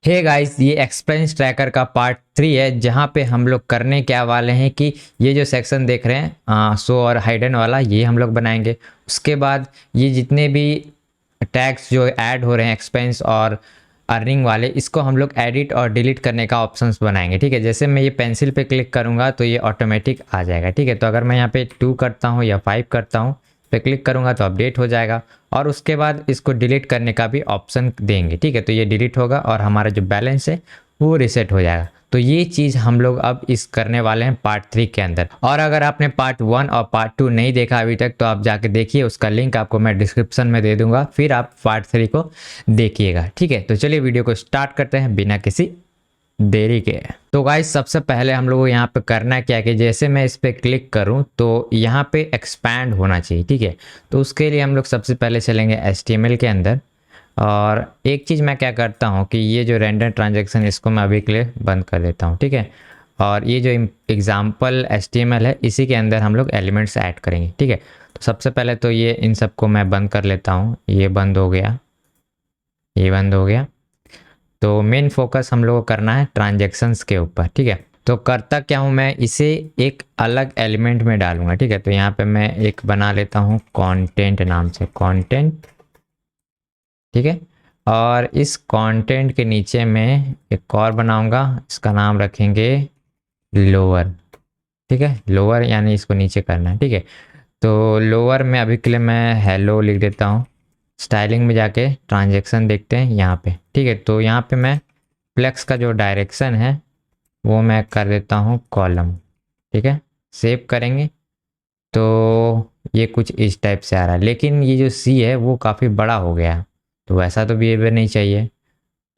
Hey guys, ये expense tracker का part 3 है जहाँ पे हम लोग करने क्या वाले हैं कि ये जो सेक्शन देख रहे हैं शो और हाइडन वाला, ये हम लोग बनाएंगे। उसके बाद ये जितने भी टैग्स जो ऐड हो रहे हैं एक्सपेंस और अर्निंग वाले, इसको हम लोग एडिट और डिलीट करने का ऑप्शंस बनाएंगे। ठीक है, जैसे मैं ये पेंसिल पे क्लिक करूँगा तो ये ऑटोमेटिक आ जाएगा। ठीक है, तो अगर मैं यहाँ पे 2 करता हूँ या 5 करता हूँ पे क्लिक करूँगा तो अपडेट हो जाएगा और उसके बाद इसको डिलीट करने का भी ऑप्शन देंगे। ठीक है, तो ये डिलीट होगा और हमारा जो बैलेंस है वो रिसेट हो जाएगा। तो ये चीज़ हम लोग अब इस करने वाले हैं पार्ट 3 के अंदर। और अगर आपने पार्ट 1 और पार्ट 2 नहीं देखा अभी तक तो आप जाके देखिए, उसका लिंक आपको मैं डिस्क्रिप्शन में दे दूंगा, फिर आप पार्ट 3 को देखिएगा। ठीक है, तो चलिए वीडियो को स्टार्ट करते हैं बिना किसी देरी के। तो गाइस, सबसे पहले हम लोग को यहाँ पे करना क्या है कि जैसे मैं इस पर क्लिक करूँ तो यहाँ पे एक्सपैंड होना चाहिए। ठीक है, तो उसके लिए हम लोग सबसे पहले चलेंगे HTML के अंदर और एक चीज़ मैं क्या करता हूँ कि ये जो रेंडर ट्रांजेक्शन इसको मैं अभी के लिए बंद कर देता हूँ। ठीक है, और ये जो एग्जाम्पल HTML है इसी के अंदर हम लोग एलिमेंट्स ऐड करेंगे। ठीक है, तो सबसे पहले तो ये इन सबको मैं बंद कर लेता हूँ। ये बंद हो गया, ये बंद हो गया। तो मेन फोकस हम लोग को करना है ट्रांजेक्शन्स के ऊपर। ठीक है, तो करता क्या हूँ मैं, इसे एक अलग एलिमेंट में डालूंगा। ठीक है, तो यहाँ पे मैं एक बना लेता हूँ कंटेंट नाम से, कंटेंट। ठीक है, और इस कंटेंट के नीचे में एक और बनाऊंगा, इसका नाम रखेंगे लोअर। ठीक है, लोअर यानी इसको नीचे करना है। ठीक है, तो लोअर में अभी के लिए मैं हेलो लिख देता हूँ। स्टाइलिंग में जाके ट्रांजेक्शन देखते हैं यहाँ पे। ठीक है, तो यहाँ पे मैं फ्लेक्स का जो डायरेक्शन है वो मैं कर देता हूँ कॉलम। ठीक है, सेव करेंगे तो ये कुछ इस टाइप से आ रहा है, लेकिन ये जो सी है वो काफ़ी बड़ा हो गया, तो वैसा तो बिहेवियर नहीं चाहिए।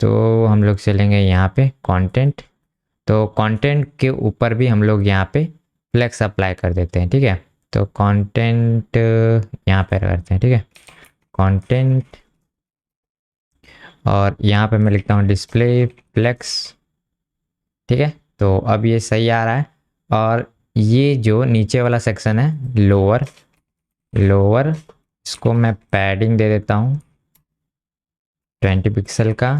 तो हम लोग चलेंगे यहाँ पे कंटेंट, तो कंटेंट के ऊपर भी हम लोग यहाँ पे फ्लेक्स अप्लाई कर देते हैं। ठीक है, तो कंटेंट यहाँ पे करते हैं। ठीक है, कंटेंट और यहाँ पे मैं लिखता हूँ डिस्प्ले फ्लेक्स। ठीक है, तो अब ये सही आ रहा है। और ये जो नीचे वाला सेक्शन है लोअर, लोअर इसको मैं पैडिंग दे देता हूँ 20 पिक्सल का।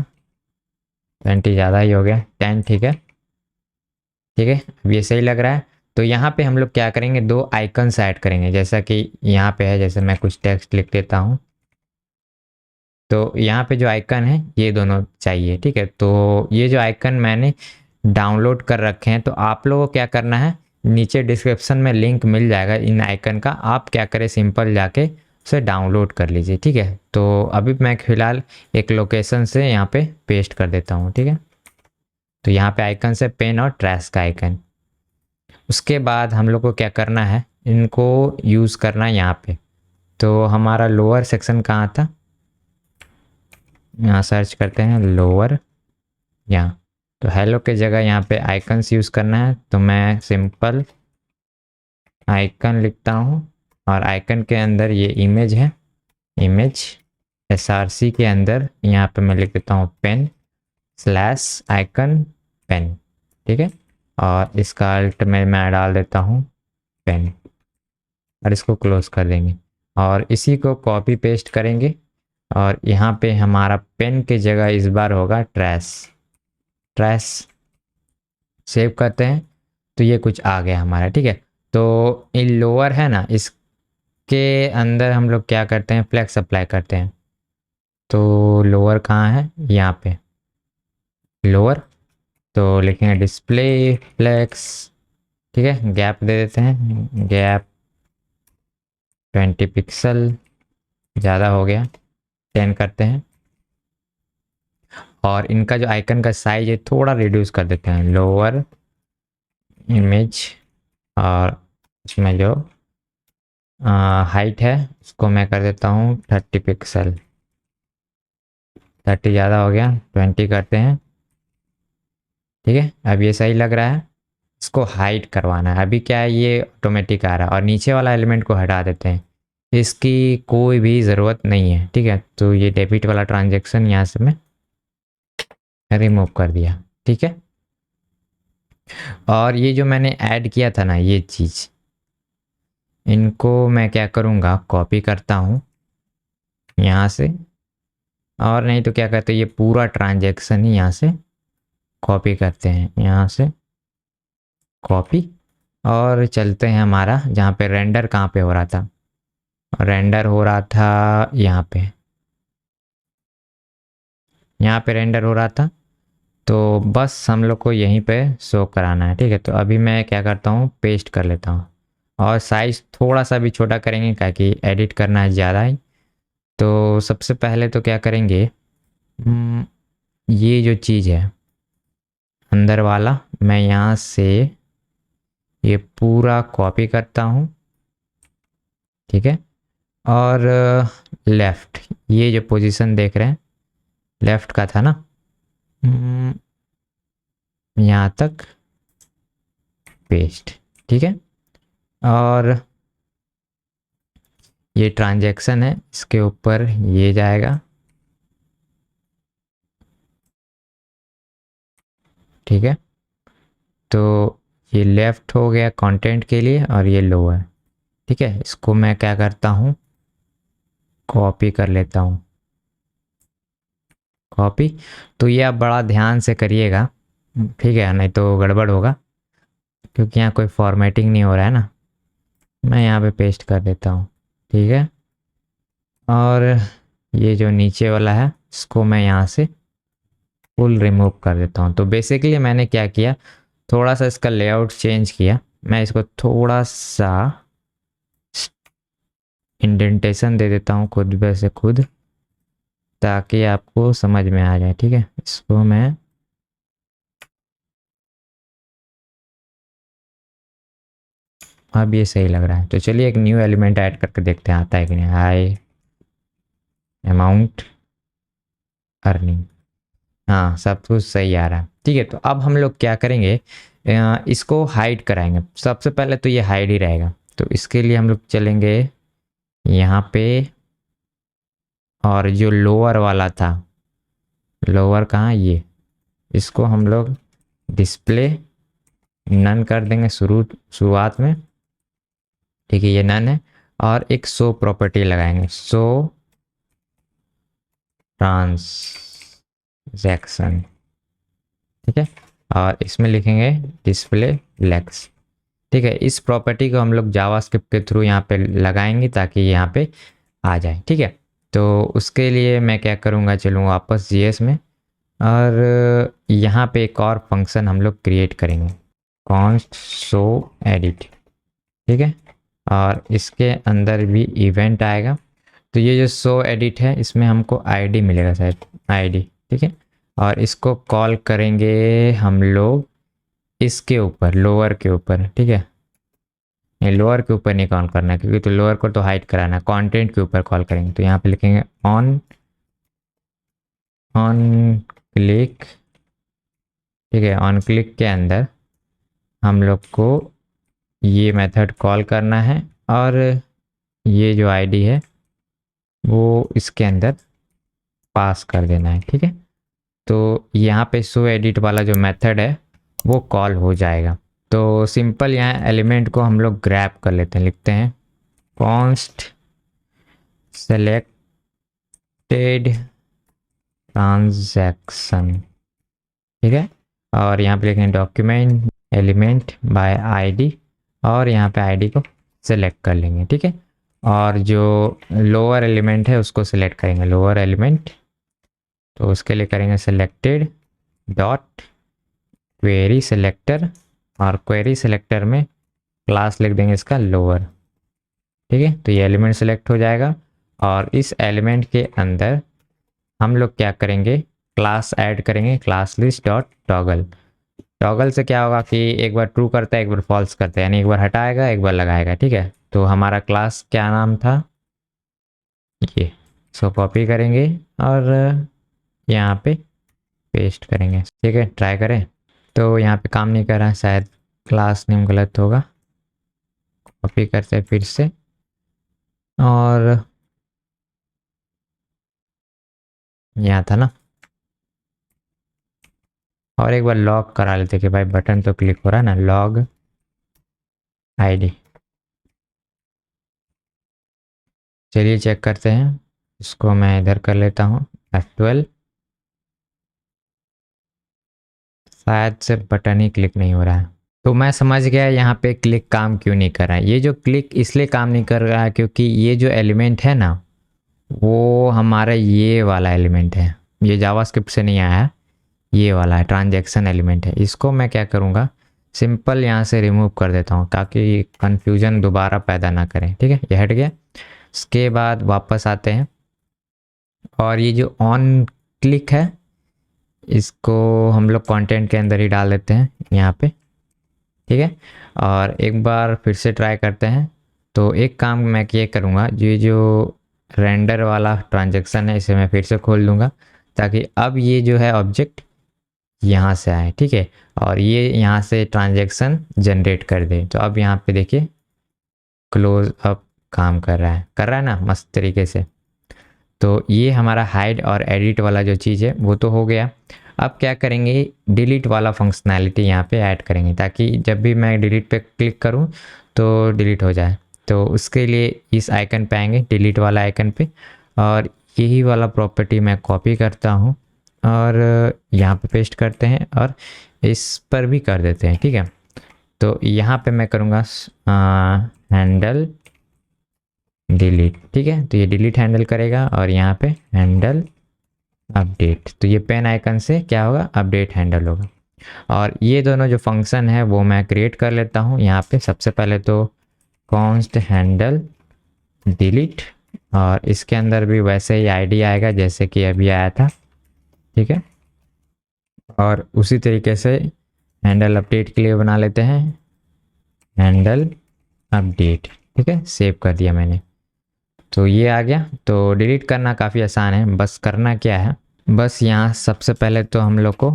20 ज़्यादा ही हो गया, 10 ठीक है। ठीक है, अब ये सही लग रहा है। तो यहाँ पे हम लोग क्या करेंगे, दो आइकन्स ऐड करेंगे, जैसा कि यहाँ पे है। जैसे मैं कुछ टेक्स्ट लिख देता हूँ तो यहाँ पे जो आइकन है ये दोनों चाहिए। ठीक है, तो ये जो आइकन मैंने डाउनलोड कर रखे हैं, तो आप लोगों को क्या करना है, नीचे डिस्क्रिप्शन में लिंक मिल जाएगा इन आइकन का। आप क्या करें, सिंपल जाके उसे डाउनलोड कर लीजिए। ठीक है, तो अभी मैं फ़िलहाल एक लोकेशन से यहाँ पे पेस्ट कर देता हूँ। ठीक है, तो यहाँ पे आइकन से पेन और ट्रैश का आइकन। उसके बाद हम लोग को क्या करना है, इनको यूज़ करना है यहाँ पे। तो हमारा लोअर सेक्शन कहाँ था, यहाँ सर्च करते हैं लोअर, यहाँ। तो हेलो के जगह यहाँ पे आइकन्स यूज़ करना है, तो मैं सिंपल आइकन लिखता हूँ और आइकन के अंदर ये इमेज है, इमेज SRC के अंदर यहाँ पे मैं लिख देता हूँ पेन स्लैश आइकन पेन। ठीक है, और इसका अल्ट में मैं डाल देता हूँ पेन और इसको क्लोज कर देंगे और इसी को कॉपी पेस्ट करेंगे और यहाँ पे हमारा पेन के जगह इस बार होगा ट्रैश। ट्रैश सेव करते हैं तो ये कुछ आ गया हमारा। ठीक है, तो इन लोअर है ना, इसके अंदर हम लोग क्या करते हैं, फ्लेक्स अप्लाई करते हैं। तो लोअर कहाँ है, यहाँ पे लोअर, तो लिखेंगे डिस्प्ले फ्लेक्स। ठीक है, गैप दे देते हैं, गैप 20 पिक्सल, ज़्यादा हो गया, 10 करते हैं। और इनका जो आइकन का साइज है थोड़ा रिड्यूस कर देते हैं, लोअर इमेज, और इसमें जो हाइट है उसको मैं कर देता हूँ 30 पिक्सल। 30 ज़्यादा हो गया, 20 करते हैं। ठीक है, अब ये सही लग रहा है। इसको हाइड करवाना है, अभी क्या है ये ऑटोमेटिक आ रहा है। और नीचे वाला एलिमेंट को हटा देते हैं, इसकी कोई भी ज़रूरत नहीं है। ठीक है, तो ये डेबिट वाला ट्रांजेक्शन यहाँ से मैं रिमूव कर दिया। ठीक है, और ये जो मैंने ऐड किया था ना ये चीज़, इनको मैं क्या करूँगा, कॉपी करता हूँ यहाँ से और नहीं तो क्या करते हैं, ये पूरा ट्रांजैक्शन ही यहाँ से कॉपी करते हैं, यहाँ से कॉपी, और चलते हैं हमारा जहाँ पे रेंडर कहाँ पे हो रहा था, रेंडर हो रहा था यहाँ पे रेंडर हो रहा था। तो बस हम लोग को यहीं पे शो कराना है, ठीक है। तो अभी मैं क्या करता हूँ, पेस्ट कर लेता हूँ, और साइज़ थोड़ा सा भी छोटा करेंगे ताकि एडिट करना है ज़्यादा ही। तो सबसे पहले तो क्या करेंगे, ये जो चीज़ है अंदर वाला, मैं यहाँ से ये पूरा कॉपी करता हूँ, ठीक है। और लेफ़्ट, ये जो पोजीशन देख रहे हैं लेफ़्ट का था ना, यहाँ तक पेस्ट, ठीक है। और ये ट्रांजैक्शन है, इसके ऊपर ये जाएगा, ठीक है। तो ये लेफ़्ट हो गया कंटेंट के लिए, और ये लोअर, ठीक है। इसको मैं क्या करता हूँ, कॉपी कर लेता हूँ, कॉपी। तो ये आप बड़ा ध्यान से करिएगा, ठीक है, नहीं तो गड़बड़ होगा, क्योंकि यहाँ कोई फॉर्मेटिंग नहीं हो रहा है ना। मैं यहाँ पे पेस्ट कर देता हूँ, ठीक है। और ये जो नीचे वाला है इसको मैं यहाँ से फुल रिमूव कर देता हूँ। तो बेसिकली मैंने क्या किया, थोड़ा सा इसका लेआउट चेंज किया, मैं इसको थोड़ा सा इंडेंटेशन दे देता हूँ खुद ब से खुद, ताकि आपको समझ में आ जाए, ठीक है। इसको मैं अब ये सही लग रहा है। तो चलिए एक न्यू एलिमेंट ऐड करके देखते हैं आता है कि नहीं। हाई अमाउंट अर्निंग, हाँ सब कुछ सही आ रहा है, ठीक है। तो अब हम लोग क्या करेंगे, इसको हाइड कराएंगे। सबसे पहले तो ये हाइड ही रहेगा, तो इसके लिए हम लोग चलेंगे यहाँ पे, और जो लोअर वाला था, लोअर कहाँ, ये इसको हम लोग डिस्प्ले नन कर देंगे शुरुआत में, ठीक है, ये नन है। और एक शो प्रॉपर्टी लगाएंगे, शो ट्रांजैक्शन, ठीक है। और इसमें लिखेंगे डिस्प्ले लेक्स, ठीक है। इस प्रॉपर्टी को हम लोग जावास्क्रिप्ट के थ्रू यहाँ पे लगाएंगे ताकि यहाँ पे आ जाए, ठीक है। तो उसके लिए मैं क्या करूँगा, चलूँगा वापस जीएस में, और यहाँ पे एक और फंक्शन हम लोग क्रिएट करेंगे, कॉन्स्ट शो एडिट, ठीक है। और इसके अंदर भी इवेंट आएगा। तो ये जो शो एडिट है इसमें हमको आईडी मिलेगा शायद, आईडी, ठीक है। और इसको कॉल करेंगे हम लोग इसके ऊपर, लोअर के ऊपर, ठीक है। नहीं, लोअर के ऊपर नहीं कॉल करना है, क्योंकि तो लोअर को तो हाइड कराना है, कंटेंट के ऊपर कॉल करेंगे। तो यहाँ पे लिखेंगे ऑन ऑन क्लिक, ठीक है। ऑन क्लिक के अंदर हम लोग को ये मेथड कॉल करना है, और ये जो आईडी है वो इसके अंदर पास कर देना है, ठीक है। तो यहाँ पे शो एडिट वाला जो मेथड है वो कॉल हो जाएगा। तो सिंपल यहाँ एलिमेंट को हम लोग ग्रैब कर लेते हैं, लिखते हैं कॉन्स्ट सेलेक्टेड ट्रांजैक्शन, ठीक है। और यहाँ पे लिखेंगे डॉक्यूमेंट एलिमेंट बाय आईडी, और यहाँ पे आईडी को सिलेक्ट कर लेंगे, ठीक है। और जो लोअर एलिमेंट है उसको सिलेक्ट करेंगे, लोअर एलिमेंट, तो उसके लिए करेंगे सिलेक्टेड डॉट क्वेरी सिलेक्टर, और क्वेरी सिलेक्टर में क्लास लिख देंगे इसका लोअर, ठीक है। तो ये एलिमेंट सिलेक्ट हो जाएगा, और इस एलिमेंट के अंदर हम लोग क्या करेंगे, क्लास ऐड करेंगे, class list dot toggle. Toggle से क्या होगा कि एक बार ट्रू करता है एक बार फॉल्स करता है, यानी एक बार हटाएगा एक बार लगाएगा, ठीक है। तो हमारा क्लास क्या नाम था, ये, सो कॉपी करेंगे और यहाँ पे पेस्ट करेंगे, ठीक है। ट्राई करें, तो यहाँ पे काम नहीं कर रहा है शायद, क्लास नेम गलत होगा। कॉपी करते हैं फिर से, और यहाँ था ना, और एक बार लॉग करा लेते कि भाई बटन तो क्लिक हो रहा है ना, लॉग आईडी। चलिए चेक करते हैं, इसको मैं इधर कर लेता हूँ, F12। शायद से बटन ही क्लिक नहीं हो रहा है। तो मैं समझ गया यहाँ पे क्लिक काम क्यों नहीं कर रहा है। ये जो क्लिक इसलिए काम नहीं कर रहा है क्योंकि ये जो एलिमेंट है ना, वो हमारा ये वाला एलिमेंट है, ये जावास्क्रिप्ट से नहीं आया है, ये वाला है, ट्रांजैक्शन एलिमेंट है। इसको मैं क्या करूँगा, सिंपल यहाँ से रिमूव कर देता हूँ ताकि कन्फ्यूजन दोबारा पैदा ना करें। ठीक है, ये हट गया। इसके बाद वापस आते हैं और ये जो ऑन क्लिक है इसको हम लोग कंटेंट के अंदर ही डाल देते हैं यहाँ पे। ठीक है, और एक बार फिर से ट्राई करते हैं। तो एक काम मैं ये करूँगा, ये जो रेंडर वाला ट्रांजैक्शन है इसे मैं फिर से खोल दूँगा ताकि अब ये जो है ऑब्जेक्ट यहाँ से आए। ठीक है, और ये यहाँ से ट्रांजैक्शन जनरेट कर दे। तो अब यहाँ पे देखिए क्लोज अप काम कर रहा है ना मस्त तरीके से। तो ये हमारा हाइड और एडिट वाला जो चीज़ है वो तो हो गया। अब क्या करेंगे, डिलीट वाला फंक्शनैलिटी यहाँ पे ऐड करेंगे ताकि जब भी मैं डिलीट पे क्लिक करूँ तो डिलीट हो जाए। तो उसके लिए इस आइकन पे आएंगे, डिलीट वाला आइकन पे, और यही वाला प्रॉपर्टी मैं कॉपी करता हूँ और यहाँ पे पेस्ट करते हैं और इस पर भी कर देते हैं। ठीक है, तो यहाँ पे मैं करूँगा हैंडल डिलीट। ठीक है, तो ये डिलीट हैंडल करेगा और यहाँ पे हैंडल अपडेट, तो ये पेन आइकन से क्या होगा, अपडेट हैंडल होगा। और ये दोनों जो फंक्शन है वो मैं क्रिएट कर लेता हूँ यहाँ पे। सबसे पहले तो कॉन्स्ट हैंडल डिलीट, और इसके अंदर भी वैसे ही आईडी आएगा जैसे कि अभी आया था। ठीक है, और उसी तरीके से हैंडल अपडेट के लिए बना लेते हैं हैंडल अपडेट। ठीक है, सेव कर दिया मैंने, तो ये आ गया। तो डिलीट करना काफ़ी आसान है, बस करना क्या है, बस यहाँ सबसे पहले तो हम लोग को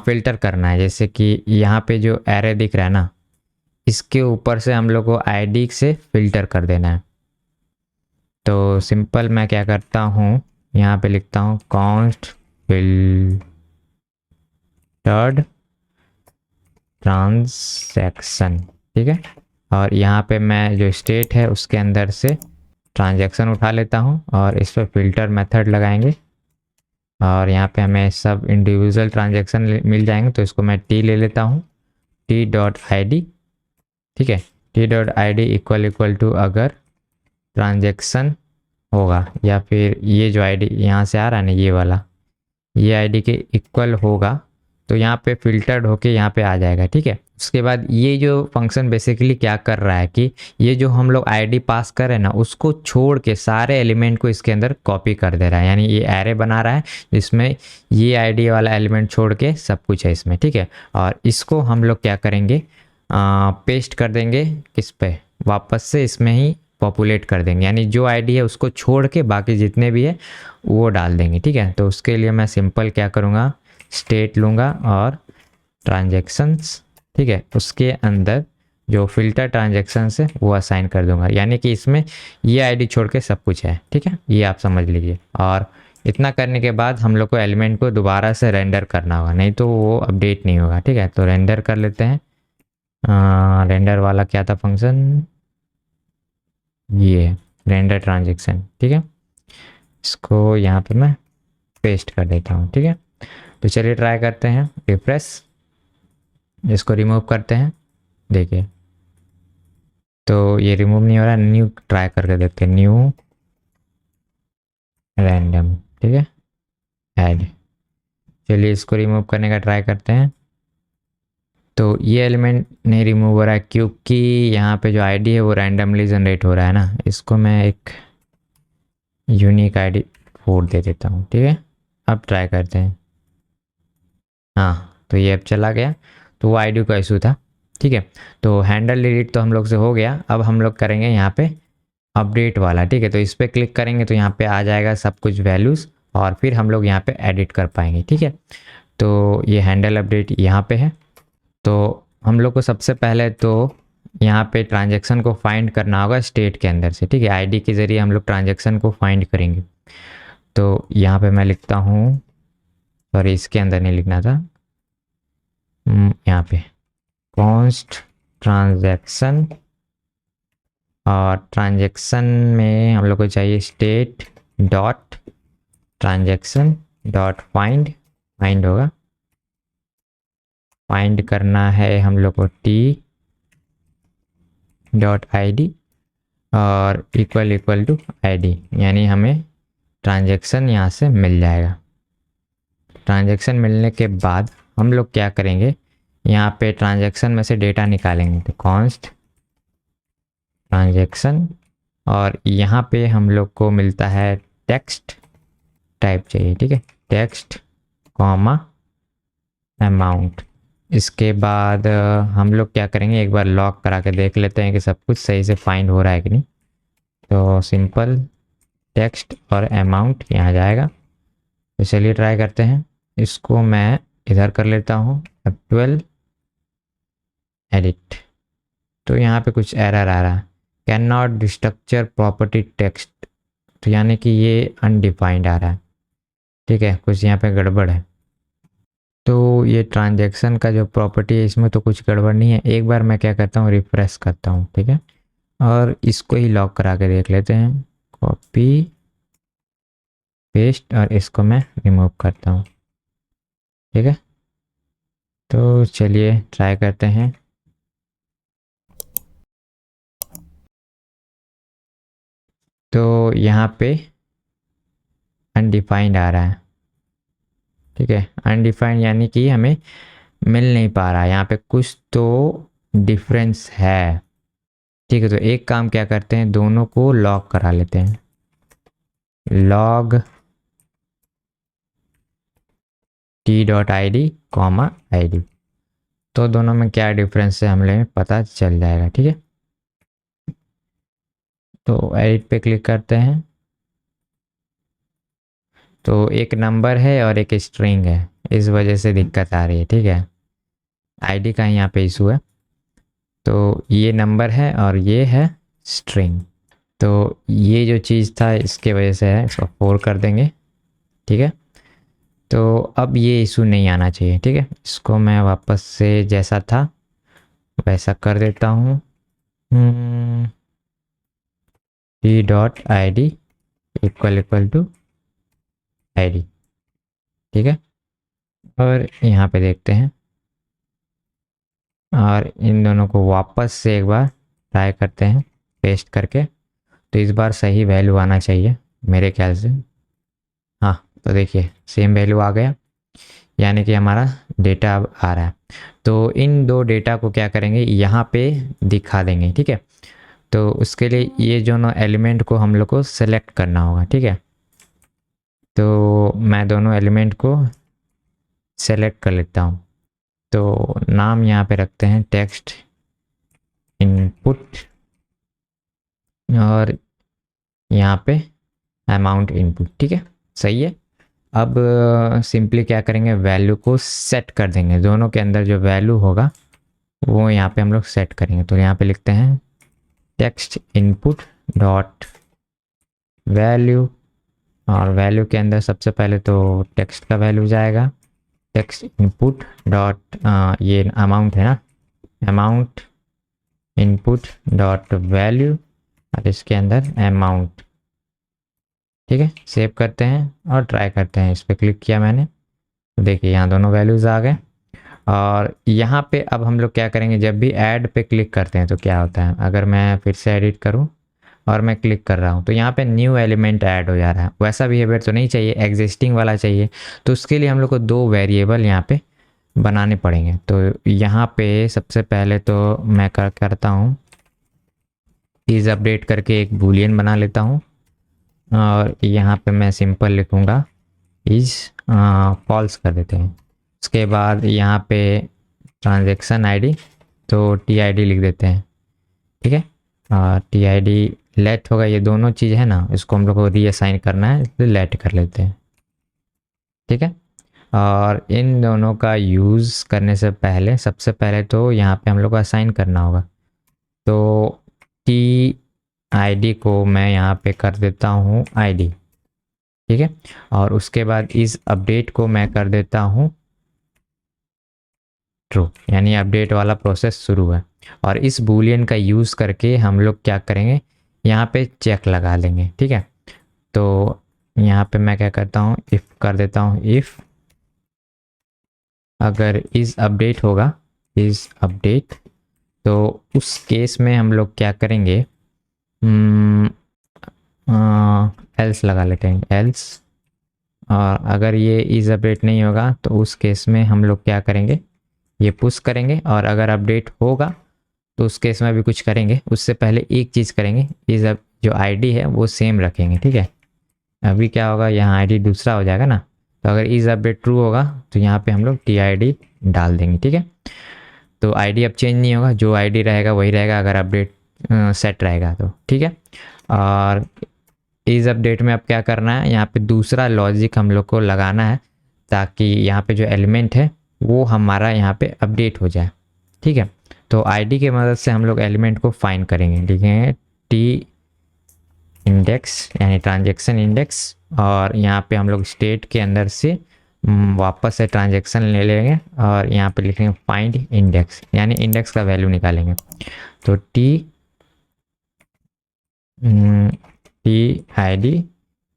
फ़िल्टर करना है। जैसे कि यहाँ पे जो एरे दिख रहा है ना, इसके ऊपर से हम लोग को आईडी से फ़िल्टर कर देना है। तो सिंपल मैं क्या करता हूँ, यहाँ पे लिखता हूँ कॉन्स्ट फिल्टर्ड ट्रांजैक्शन। ठीक है, और यहाँ पे मैं जो स्टेट है उसके अंदर से ट्रांजैक्शन उठा लेता हूँ और इस पर फिल्टर मेथड लगाएंगे और यहाँ पे हमें सब इंडिविजुअल ट्रांजैक्शन मिल जाएंगे। तो इसको मैं टी ले लेता हूँ, टी डॉट आई डी। ठीक है, T dot I D equal to अगर ट्रांजैक्शन होगा या फिर ये जो आईडी यहाँ से आ रहा है ना, ये वाला, ये आईडी के इक्वल होगा तो यहाँ पे फिल्टर्ड होके यहाँ पे आ जाएगा। ठीक है, उसके बाद ये जो फंक्शन बेसिकली क्या कर रहा है कि ये जो हम लोग आईडी पास कर रहे हैं ना, उसको छोड़ के सारे एलिमेंट को इसके अंदर कॉपी कर दे रहा है। यानी ये एरे बना रहा है जिसमें ये आईडी वाला एलिमेंट छोड़ के सब कुछ है इसमें। ठीक है, और इसको हम लोग क्या करेंगे, पेस्ट कर देंगे किस पे, वापस से इसमें ही पॉपुलेट कर देंगे। यानी जो आईडी है उसको छोड़ के बाकी जितने भी है वो डाल देंगे। ठीक है, तो उसके लिए मैं सिंपल क्या करूँगा, स्टेट लूँगा और ट्रांजैक्शंस। ठीक है, उसके अंदर जो फिल्टर ट्रांजैक्शंस है वो असाइन कर दूंगा, यानी कि इसमें ये आईडी छोड़ के सब कुछ है। ठीक है, ये आप समझ लीजिए। और इतना करने के बाद हम लोग को एलिमेंट को दोबारा से रेंडर करना होगा, नहीं तो वो अपडेट नहीं होगा। ठीक है, तो रेंडर कर लेते हैं। रेंडर वाला क्या था फंक्शन, ये रेंडर ट्रांजैक्शन। ठीक है, इसको यहाँ पे मैं पेस्ट कर देता हूँ। ठीक है, तो चलिए ट्राई करते हैं, रिफ्रेश, इसको रिमूव करते हैं। देखिए तो ये रिमूव नहीं हो रहा, न्यू ट्राई करके देखते हैं, न्यू रैंडम। ठीक है, ऐड, चलिए इसको रिमूव करने का ट्राई करते हैं। तो ये एलिमेंट नहीं रिमूव हो रहा है क्योंकि यहाँ पे जो आईडी है वो रैंडमली जनरेट हो रहा है ना। इसको मैं एक यूनिक आईडी 4 दे देता हूँ। ठीक है, अब ट्राई करते हैं। हाँ, तो ये अब चला गया, तो वो आईडी का इशू था। ठीक है, तो हैंडल डिलीट तो हम लोग से हो गया। अब हम लोग करेंगे यहाँ पे अपडेट वाला। ठीक है, तो इस पर क्लिक करेंगे तो यहाँ पे आ जाएगा सब कुछ वैल्यूज़ और फिर हम लोग यहाँ पे एडिट कर पाएंगे। ठीक है, तो ये हैंडल अपडेट यहाँ पे है। तो हम लोग को सबसे पहले तो यहाँ पे ट्रांजैक्शन को फाइंड करना होगा स्टेट के अंदर से। ठीक है, आईडी के ज़रिए हम लोग ट्रांजैक्शन को फाइंड करेंगे। तो यहाँ पे मैं लिखता हूँ, सॉरी इसके अंदर नहीं लिखना था, यहाँ पे कॉन्स्ट ट्रांजैक्शन, और ट्रांजैक्शन में हम लोग को चाहिए state dot transaction dot find होगा, फाइंड करना है हम लोग को टी डॉट आई डी और इक्वल टू आई डी, यानी हमें ट्रांजैक्शन यहाँ से मिल जाएगा। ट्रांजैक्शन मिलने के बाद हम लोग क्या करेंगे, यहाँ पे ट्रांजैक्शन में से डेटा निकालेंगे, तो कॉन्स्ट ट्रांजैक्शन, और यहाँ पे हम लोग को मिलता है टेक्स्ट टाइप चाहिए, ठीक है, टेक्स्ट कॉमा अमाउंट। इसके बाद हम लोग क्या करेंगे, एक बार लॉग करा के देख लेते हैं कि सब कुछ सही से फाइंड हो रहा है कि नहीं। तो सिंपल टेक्स्ट और अमाउंट यहाँ जाएगा। तो चलिए ट्राई करते हैं, इसको मैं इधर कर लेता हूँ F12 एडिट। तो यहाँ पे कुछ एरर आ रहा है, कैन नॉट डिस्ट्रक्चर प्रॉपर्टी टेक्स्ट, तो यानी कि ये अनडिफाइंड आ रहा है, ठीक है, कुछ यहाँ पे गड़बड़ है। तो ये ट्रांजैक्शन का जो प्रॉपर्टी है इसमें तो कुछ गड़बड़ नहीं है। एक बार मैं क्या करता हूँ, रिफ्रेश करता हूँ, ठीक है, और इसको ही लॉक करा के देख लेते हैं, कॉपी पेस्ट, और इसको मैं रिमूव करता हूँ, ठीक है। तो चलिए ट्राई करते हैं। तो यहाँ पे अनडिफाइंड आ रहा है, ठीक है, अनडिफाइंड यानी कि हमें मिल नहीं पा रहा है, यहाँ पे कुछ तो डिफरेंस है, ठीक है। तो एक काम क्या करते हैं, दोनों को लॉग करा लेते हैं, log T dot I D comma I D, तो दोनों में क्या डिफरेंस है हमें पता चल जाएगा, ठीक है। तो एडिट पे क्लिक करते हैं, तो एक नंबर है और एक स्ट्रिंग है, इस वजह से दिक्कत आ रही है, ठीक है, आईडी का यहाँ पे इशू है। तो ये नंबर है और ये है स्ट्रिंग, तो ये जो चीज़ था इसके वजह से है, इसको 4 कर देंगे, ठीक है। तो अब ये इशू नहीं आना चाहिए, ठीक है, इसको मैं वापस से जैसा था वैसा कर देता हूँ, T dot I D equal to I D, ठीक है। और यहाँ पे देखते हैं, और इन दोनों को वापस से एक बार ट्राई करते हैं पेस्ट करके, तो इस बार सही वैल्यू आना चाहिए मेरे ख्याल से। हाँ, तो देखिए सेम वैल्यू आ गया, यानी कि हमारा डेटा अब आ रहा है। तो इन दो डेटा को क्या करेंगे, यहाँ पे दिखा देंगे, ठीक है। तो उसके लिए ये जो एलिमेंट को हम लोग को सेलेक्ट करना होगा, ठीक है। तो मैं दोनों एलिमेंट को सेलेक्ट कर लेता हूँ, तो नाम यहाँ पे रखते हैं टेक्स्ट इनपुट, और यहाँ पे अमाउंट इनपुट, ठीक है, सही है। अब सिंपली क्या करेंगे, वैल्यू को सेट कर देंगे, दोनों के अंदर जो वैल्यू होगा वो यहाँ पे हम लोग सेट करेंगे। तो यहाँ पे लिखते हैं टेक्स्ट इनपुट डॉट वैल्यू, और वैल्यू के अंदर सबसे पहले तो टेक्स्ट का वैल्यू जाएगा, टेक्स्ट इनपुट डॉट ये अमाउंट है ना, अमाउंट इनपुट डॉट वैल्यू, और इसके अंदर अमाउंट, ठीक है। सेव करते हैं और ट्राई करते हैं, इस पर क्लिक किया मैंने, तो देखिए यहाँ दोनों वैल्यूज़ आ गए। और यहाँ पे अब हम लोग क्या करेंगे, जब भी ऐड पे क्लिक करते हैं तो क्या होता है, अगर मैं फिर से एडिट करूँ और मैं क्लिक कर रहा हूँ तो यहाँ पे न्यू एलिमेंट ऐड हो जा रहा है। वैसा बिहेवियर तो नहीं चाहिए, एग्जिस्टिंग वाला चाहिए, तो उसके लिए हम लोग को 2 वेरिएबल यहाँ पे बनाने पड़ेंगे। तो यहाँ पे सबसे पहले तो मैं करता हूँ इज़ अपडेट करके एक बूलियन बना लेता हूँ, और यहाँ पे मैं सिंपल लिखूँगा इज़ फॉल्स कर देते हैं। उसके बाद यहाँ पे ट्रांजैक्शन आईडी, तो TID लिख देते हैं, ठीक है, TID लेट होगा, ये दोनों चीज़ है ना, इसको हम लोग को रीअसाइन करना है, इसलिए लेट कर लेते हैं, ठीक है। और इन दोनों का यूज़ करने से पहले सबसे पहले तो यहाँ पे हम लोग को असाइन करना होगा, तो TID को मैं यहाँ पे कर देता हूँ ID, ठीक है। और उसके बाद इस अपडेट को मैं कर देता हूँ ट्रू, यानी अपडेट वाला प्रोसेस शुरू है। और इस बूलियन का यूज़ करके हम लोग क्या करेंगे, यहाँ पे चेक लगा लेंगे, ठीक है। तो यहाँ पे मैं क्या करता हूँ, इफ़ कर देता हूँ, इफ़ अगर इज़ अपडेट होगा, इज़ अपडेट, तो उस केस में हम लोग क्या करेंगे, एल्स लगा लेते हैं, एल्स। और अगर ये इज़ अपडेट नहीं होगा तो उस केस में हम लोग क्या करेंगे, ये पुश करेंगे। और अगर अपडेट होगा तो उस केस में भी कुछ करेंगे, उससे पहले एक चीज़ करेंगे, इज़ अब जो आईडी है वो सेम रखेंगे, ठीक है। अभी क्या होगा, यहाँ आईडी दूसरा हो जाएगा ना, तो अगर इज़ अपडेट ट्रू होगा तो यहाँ पे हम लोग टी आई डी डाल देंगे, ठीक है। तो आईडी अब चेंज नहीं होगा, जो आईडी रहेगा वही रहेगा अगर अपडेट सेट रहेगा तो, ठीक है। और इस अपडेट में अब क्या करना है, यहाँ पे दूसरा लॉजिक हम लोग को लगाना है ताकि यहाँ पे जो एलिमेंट है वो हमारा यहाँ पे अपडेट हो जाए, ठीक है। तो आईडी की मदद से हम लोग एलिमेंट को फाइंड करेंगे, लिखेंगे टी इंडेक्स यानी ट्रांजेक्शन इंडेक्स, और यहाँ पे हम लोग स्टेट के अंदर से वापस से ट्रांजेक्शन ले लेंगे और यहाँ पे लिखेंगे फाइंड इंडेक्स यानी इंडेक्स का वैल्यू निकालेंगे। तो T I D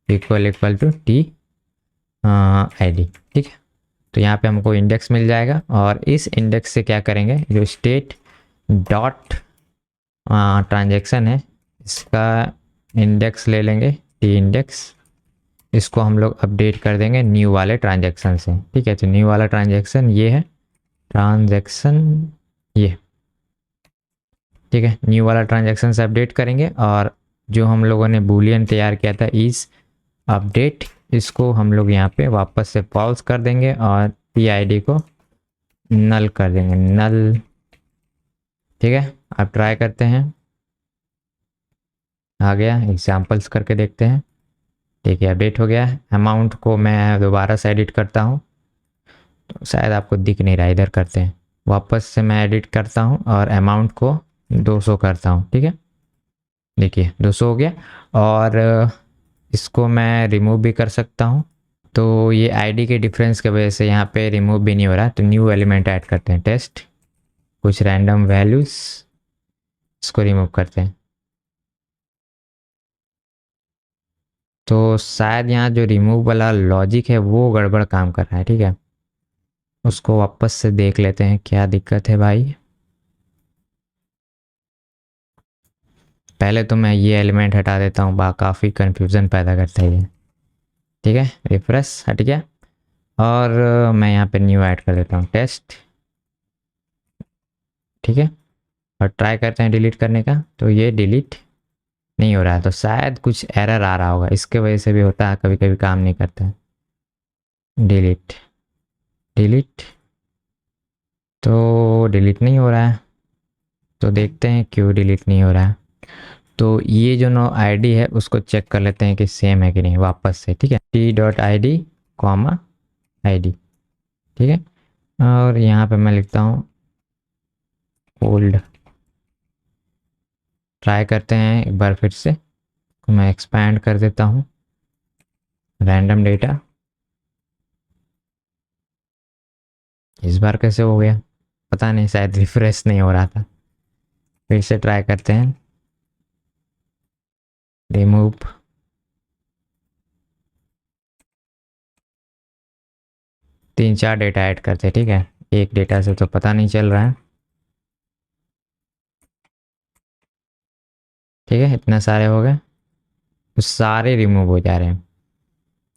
equal to T I D, ठीक है। तो यहाँ पे हमको इंडेक्स मिल जाएगा और इस इंडेक्स से क्या करेंगे, जो स्टेट डॉट ट्रांजेक्शन है इसका इंडेक्स ले लेंगे, टी इंडेक्स, इसको हम लोग अपडेट कर देंगे न्यू वाले ट्रांजेक्शन से, ठीक है। तो न्यू वाला ट्रांजेक्शन ये है, ट्रांजेक्शन ये, ठीक है। न्यू वाला ट्रांजेक्शन से अपडेट करेंगे और जो हम लोगों ने बूलियन तैयार किया था इस अपडेट, इसको हम लोग यहाँ पे वापस से फॉल्स कर देंगे और पी आई डी को नल कर देंगे, नल, ठीक है। अब ट्राई करते हैं, आ गया, एग्जाम्पल्स करके देखते हैं, ठीक है, अपडेट हो गया। अमाउंट को मैं दोबारा से एडिट करता हूँ, तो शायद आपको दिख नहीं रहा, इधर करते हैं, वापस से मैं एडिट करता हूँ और अमाउंट को 200 करता हूँ, ठीक है। देखिए 200 हो गया और इसको मैं रिमूव भी कर सकता हूँ। तो ये आईडी के डिफरेंस की वजह से यहाँ पे रिमूव भी नहीं हो रहा, तो न्यू एलिमेंट ऐड करते हैं, टेस्ट, कुछ रैंडम वैल्यूज़, इसको रिमूव करते हैं। तो शायद यहाँ जो रिमूव वाला लॉजिक है वो गड़बड़ काम कर रहा है, ठीक है। उसको वापस से देख लेते हैं क्या दिक्कत है भाई। पहले तो मैं ये एलिमेंट हटा देता हूँ, काफ़ी कन्फ्यूज़न पैदा करता है ये, ठीक है। रिफ्रेश, हट गया और मैं यहाँ पे न्यू ऐड कर देता हूँ, टेस्ट, ठीक है। और ट्राई करते हैं डिलीट करने का, तो ये डिलीट नहीं हो रहा है, तो शायद कुछ एरर आ रहा होगा, इसके वजह से भी होता है, कभी कभी काम नहीं करता है। डिलीट, डिलीट, तो डिलीट नहीं हो रहा है, तो देखते हैं क्यों डिलीट नहीं हो रहा है। तो ये जो नो आईडी है उसको चेक कर लेते हैं कि सेम है कि नहीं वापस से, ठीक है। T dot I D comma I D, ठीक है। और यहाँ पे मैं लिखता हूँ ओल्ड, ट्राई करते हैं एक बार फिर से, तो मैं एक्सपैंड कर देता हूँ रैंडम डेटा, इस बार कैसे हो गया पता नहीं, शायद रिफ्रेश नहीं हो रहा था। फिर से ट्राई करते हैं, रिमूव, तीन चार डेटा ऐड करते हैं, ठीक है। एक डेटा से तो पता नहीं चल रहा है, ठीक है। इतने सारे हो गए, तो सारे रिमूव हो जा रहे हैं,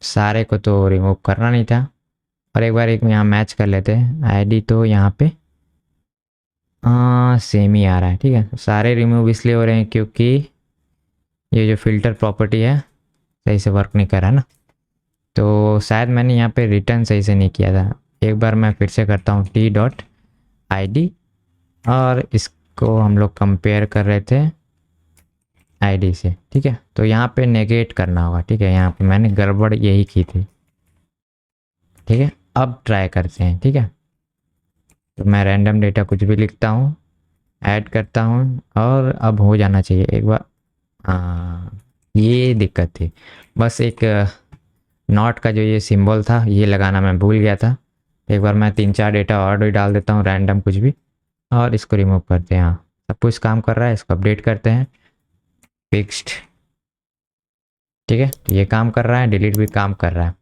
सारे को तो रिमूव करना नहीं था। और एक बार एक यहाँ मैच कर लेते हैं, आईडी तो यहाँ पे सेम ही आ रहा है, ठीक है। सारे रिमूव इसलिए हो रहे हैं क्योंकि ये जो फिल्टर प्रॉपर्टी है सही से वर्क नहीं कर रहा ना, तो शायद मैंने यहाँ पे रिटर्न सही से नहीं किया था। एक बार मैं फिर से करता हूँ टी डॉट आई डी, और इसको हम लोग कंपेयर कर रहे थे आईडी से, ठीक है। तो यहाँ पे नेगेट करना होगा, ठीक है, यहाँ पे मैंने गड़बड़ यही की थी, ठीक है। अब ट्राई करते हैं, ठीक है। तो मैं रैंडम डेटा कुछ भी लिखता हूँ, ऐड करता हूँ और अब हो जाना चाहिए एक बार। हाँ, ये दिक्कत थी, बस एक नॉट का जो ये सिंबल था ये लगाना मैं भूल गया था। एक बार मैं तीन चार डेटा और भी डाल देता हूँ रैंडम कुछ भी, और इसको रिमूव करते हैं। हाँ, सब कुछ काम कर रहा है, इसको अपडेट करते हैं, फिक्स्ड, ठीक है, तो ये काम कर रहा है, डिलीट भी काम कर रहा है।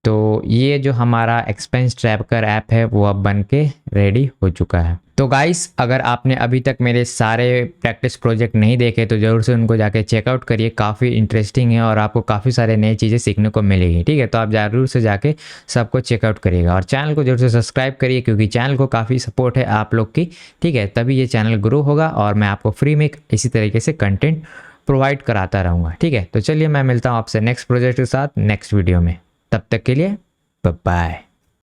तो ये जो हमारा एक्सपेंस ट्रैकर ऐप है वो अब बन के रेडी हो चुका है। तो गाइस, अगर आपने अभी तक मेरे सारे प्रैक्टिस प्रोजेक्ट नहीं देखे तो ज़रूर से उनको जाके चेकआउट करिए, काफ़ी इंटरेस्टिंग है और आपको काफ़ी सारे नई चीज़ें सीखने को मिलेगी। ठीक है, तो आप ज़रूर से जाके सबको चेकआउट करिएगा और चैनल को ज़रूर से सब्सक्राइब करिए, क्योंकि चैनल को काफ़ी सपोर्ट है आप लोग की। ठीक है, तभी ये चैनल ग्रो होगा और मैं आपको फ्री में इसी तरीके से कंटेंट प्रोवाइड कराता रहूँगा। ठीक है, तो चलिए मैं मिलता हूँ आपसे नेक्स्ट प्रोजेक्ट के साथ नेक्स्ट वीडियो में। तब तक के लिए बाय बाय।